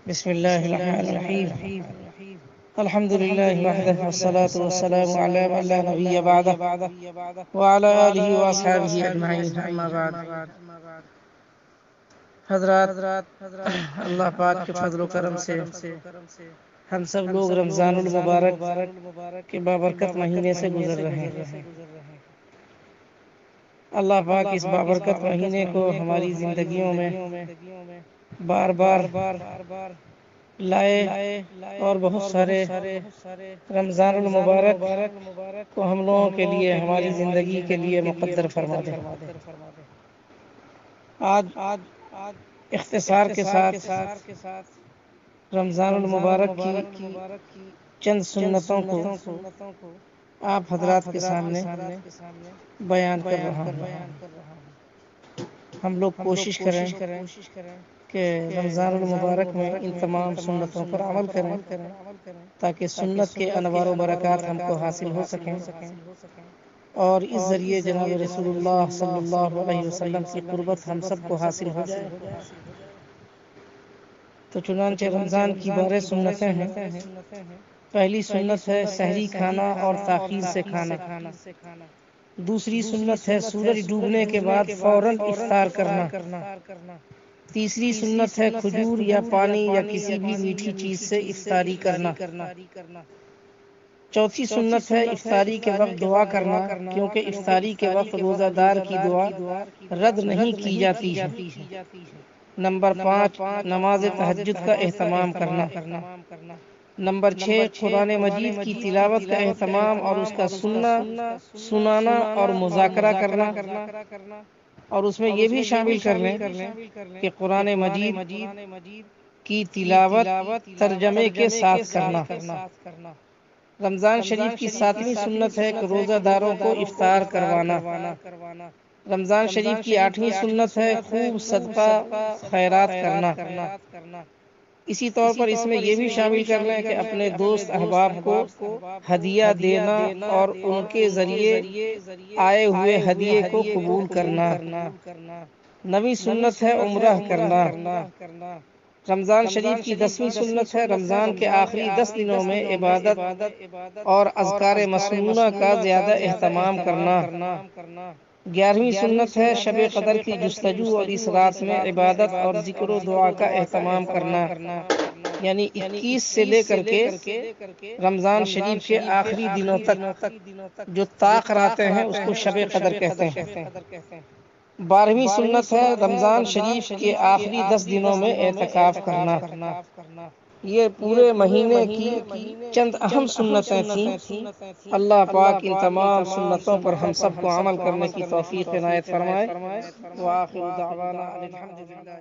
بسم الله الرحمن الرحيم. الحمد لله وحده والصلاة والسلام على من لا نبي بعده وعلى آله وأصحابه أجمعين. أما بعد. حضرات، اللہ پاک کے فضل و کرم سے ہم سب لوگ رمضان المبارک کے بابرکت مہینے سے گزر رہے ہیں۔ اللہ پاک اس بابرکت مہینے کو ہماری زندگیوں میں بار بار لائے اور بہت سارے رمضان المبارک کو ہم لوگوں کے لیے، ہماری زندگی کے لیے مقدر فرما دے۔ آج اختصار کے ساتھ رمضان المبارک کی چند سنتوں کو آپ حضرات کے سامنے بیان کر رہا ہوں۔ ہم لوگ کوشش کریں کہ رمضان المبارک میں ان تمام سنتوں پر عمل کریں تاکہ سنت کے انوار و برکات ہم کو حاصل ہو سکیں اور اس ذریعے جناب رسول اللہ صلی اللہ علیہ وسلم کی قربت ہم سب کو حاصل ہو جائے۔ تو چنانچہ رمضان کی 12 سنتیں ہیں۔ پہلی سنت ہے سحری کھانا اور تاخیر سے کھانا۔ دوسری سنت ہے سورج ڈوبنے کے بعد فوراً افطار کرنا۔ تیسری سنت ہے کھجور یا پانی یا کسی بھی میٹھی چیز سے افطاری کرنا۔ چوتھی سنت ہے افطاری کے وقت دعا کرنا، کیونکہ افطاری کے وقت روزہ دار کی دعا رد نہیں کی جاتی ہے۔ نمبر 5 نماز تہجد کا اہتمام کرنا۔ نمبر 6 قرآن مجید کی تلاوت کا اہتمام اور اس کا سننا، سنانا اور مذاکرہ کرنا، اور اس میں یہ بھی شامل کر لیں کہ قرآن مجید کی تلاوت ترجمے کے ساتھ کرنا۔ رمضان شریف کی 7ویں سنت ہے کہ روزہ داروں کو افطار کروانا۔ رمضان شریف کی 8ویں سنت ہے خوب صدقہ خیرات کرنا۔ اسی طور پر اس میں یہ بھی شامل کر لیں کہ اپنے دوست احباب کو ہدیہ دینا اور ان کے ذریعے آئے ہوئے ہدیے کو قبول کرنا۔ 9ویں سنت ہے عمرہ کرنا۔ رمضان شریف کی 10ویں سنت ہے رمضان کے آخری 10 دنوں میں عبادت اور اذکار مسنونہ کا زیادہ اہتمام کرنا۔ 11ویں سنت ہے شب قدر کی جستجو اور اس رات میں عبادت اور ذکر و دعا کا اہتمام کرنا، یعنی 21 سے لے کر کے رمضان شریف کے آخری دنوں تک جو طاق راتیں ہیں اس کو شب قدر کہتے ہیں۔ 12ویں سنت ہے رمضان شریف کے آخری 10 دنوں میں اعتکاف کرنا۔ یہ پورے مہینے کی چند اہم سنتیں تھیں۔ اللہ پاک ان تمام سنتوں پر ہم سب کو عمل کرنے کی توفیق عنایت فرمائے۔ وآخر دعوانا الحمدللہ۔